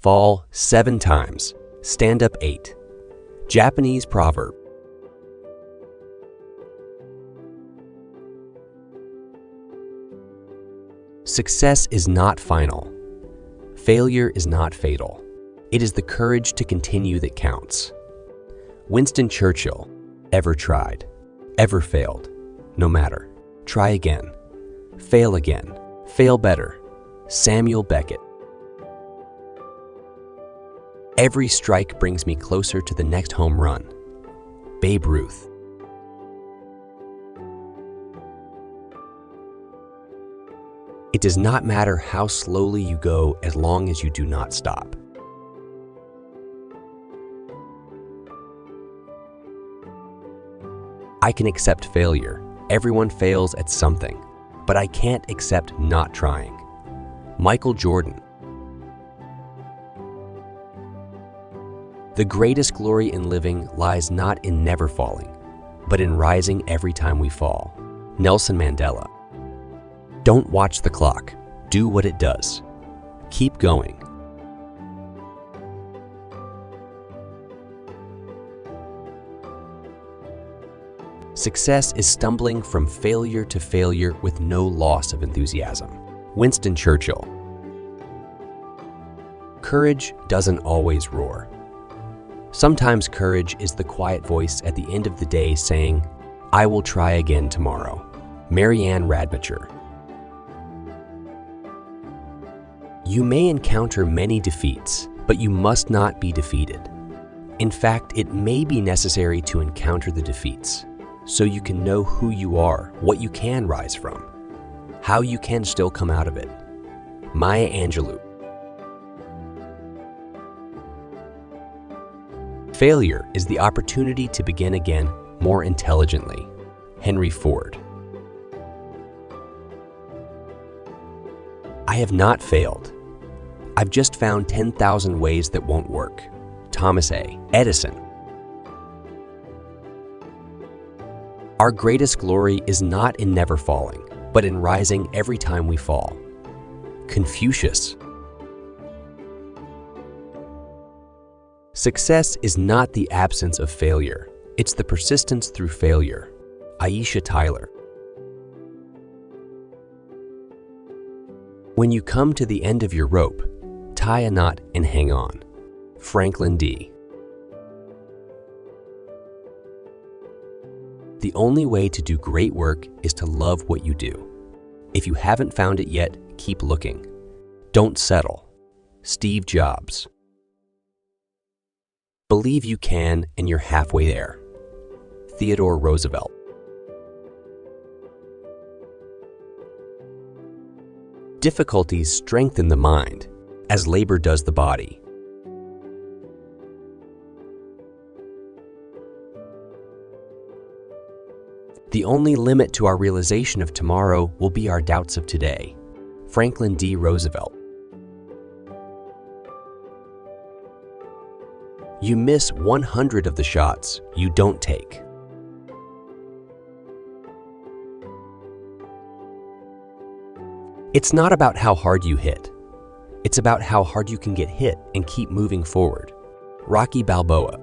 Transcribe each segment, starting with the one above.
Fall 7 times, stand up 8. Japanese proverb. Success is not final. Failure is not fatal. It is the courage to continue that counts. Winston Churchill. Ever tried, ever failed, no matter. Try again, fail better. Samuel Beckett. Every strike brings me closer to the next home run. Babe Ruth. It does not matter how slowly you go as long as you do not stop. I can accept failure. Everyone fails at something, but I can't accept not trying. Michael Jordan. The greatest glory in living lies not in never falling, but in rising every time we fall. Nelson Mandela. Don't watch the clock. Do what it does. Keep going. Success is stumbling from failure to failure with no loss of enthusiasm. Winston Churchill. Courage doesn't always roar. Sometimes courage is the quiet voice at the end of the day saying, "I will try again tomorrow." Marianne Radmacher. You may encounter many defeats, but you must not be defeated. In fact, it may be necessary to encounter the defeats, so you can know who you are, what you can rise from, how you can still come out of it. Maya Angelou. Failure is the opportunity to begin again more intelligently. Henry Ford. I have not failed. I've just found 10,000 ways that won't work. Thomas A. Edison. Our greatest glory is not in never falling, but in rising every time we fall. Confucius. Success is not the absence of failure. It's the persistence through failure. Aisha Tyler. When you come to the end of your rope, tie a knot and hang on. Franklin D. The only way to do great work is to love what you do. If you haven't found it yet, keep looking. Don't settle. Steve Jobs. Believe you can, and you're halfway there. Theodore Roosevelt. Difficulties strengthen the mind, as labor does the body. The only limit to our realization of tomorrow will be our doubts of today. Franklin D. Roosevelt. You miss 100 of the shots you don't take. It's not about how hard you hit. It's about how hard you can get hit and keep moving forward. Rocky Balboa.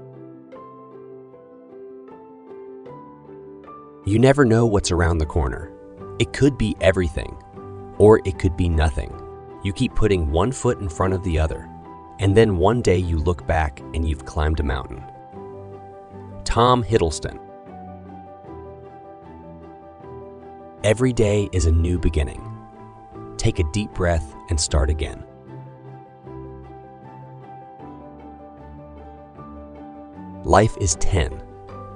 You never know what's around the corner. It could be everything, or it could be nothing. You keep putting one foot in front of the other, and then one day you look back and you've climbed a mountain. Tom Hiddleston. Every day is a new beginning. Take a deep breath and start again. Life is 10.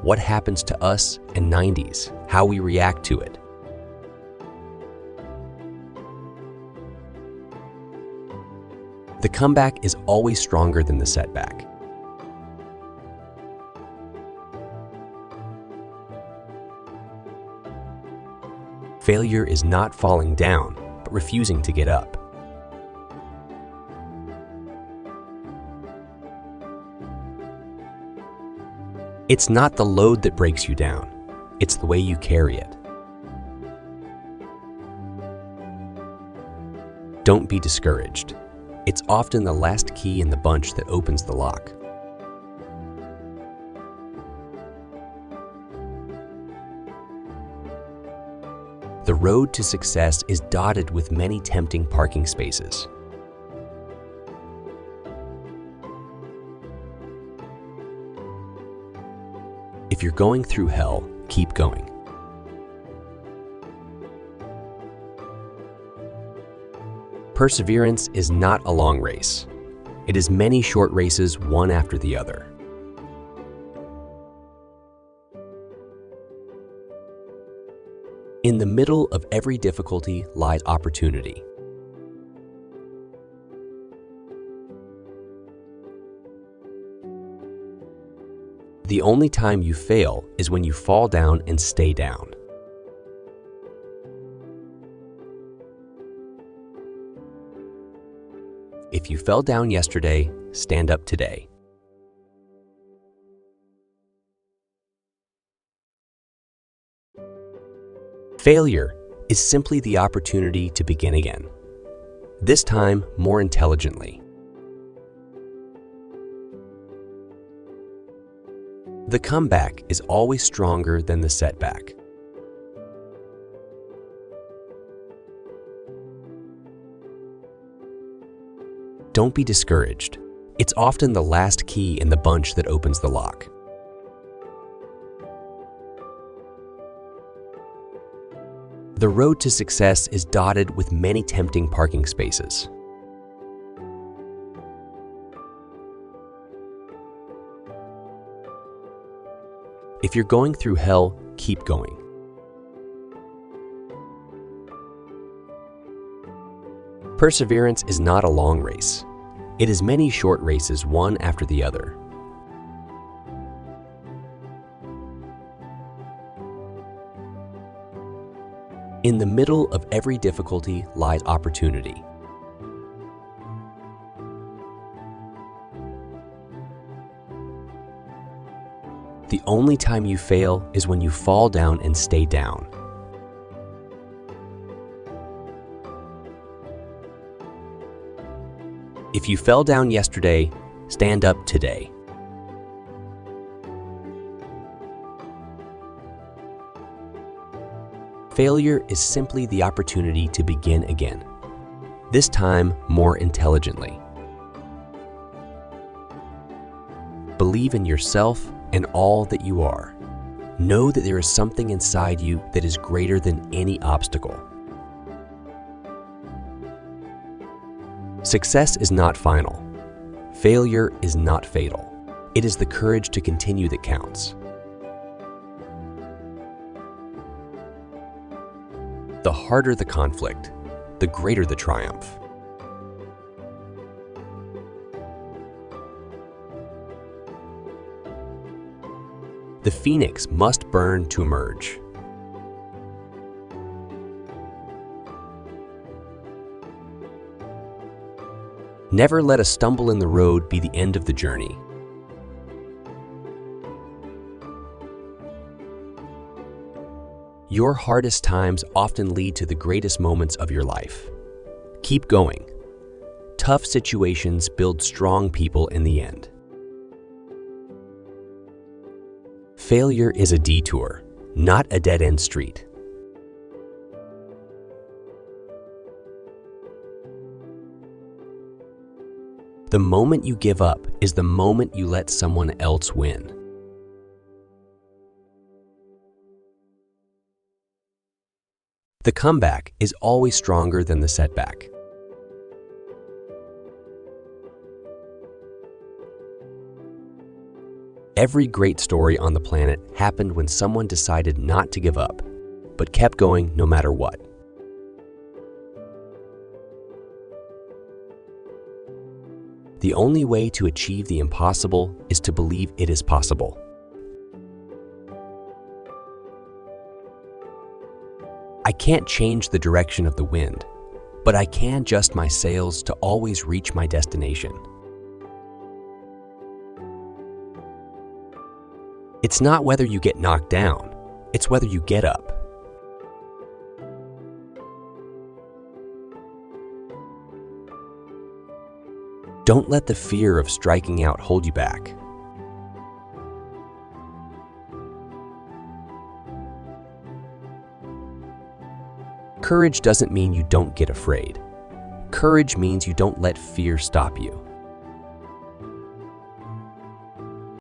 What happens to us, and 90s, how we react to it. The comeback is always stronger than the setback. Failure is not falling down, but refusing to get up. It's not the load that breaks you down, it's the way you carry it. Don't be discouraged. It's often the last key in the bunch that opens the lock. The road to success is dotted with many tempting parking spaces. If you're going through hell, keep going. Perseverance is not a long race. It is many short races, one after the other. In the middle of every difficulty lies opportunity. The only time you fail is when you fall down and stay down. If you fell down yesterday, stand up today. Failure is simply the opportunity to begin again, this time more intelligently. The comeback is always stronger than the setback. Don't be discouraged. It's often the last key in the bunch that opens the lock. The road to success is dotted with many tempting parking spaces. If you're going through hell, keep going. Perseverance is not a long race. It is many short races, one after the other. In the middle of every difficulty lies opportunity. The only time you fail is when you fall down and stay down. If you fell down yesterday, stand up today. Failure is simply the opportunity to begin again, this time more intelligently. Believe in yourself and all that you are. Know that there is something inside you that is greater than any obstacle. Success is not final. Failure is not fatal. It is the courage to continue that counts. The harder the conflict, the greater the triumph. The phoenix must burn to emerge. Never let a stumble in the road be the end of the journey. Your hardest times often lead to the greatest moments of your life. Keep going. Tough situations build strong people in the end. Failure is a detour, not a dead-end street. The moment you give up is the moment you let someone else win. The comeback is always stronger than the setback. Every great story on the planet happened when someone decided not to give up, but kept going no matter what. The only way to achieve the impossible is to believe it is possible. I can't change the direction of the wind, but I can adjust my sails to always reach my destination. It's not whether you get knocked down, it's whether you get up. Don't let the fear of striking out hold you back. Courage doesn't mean you don't get afraid. Courage means you don't let fear stop you.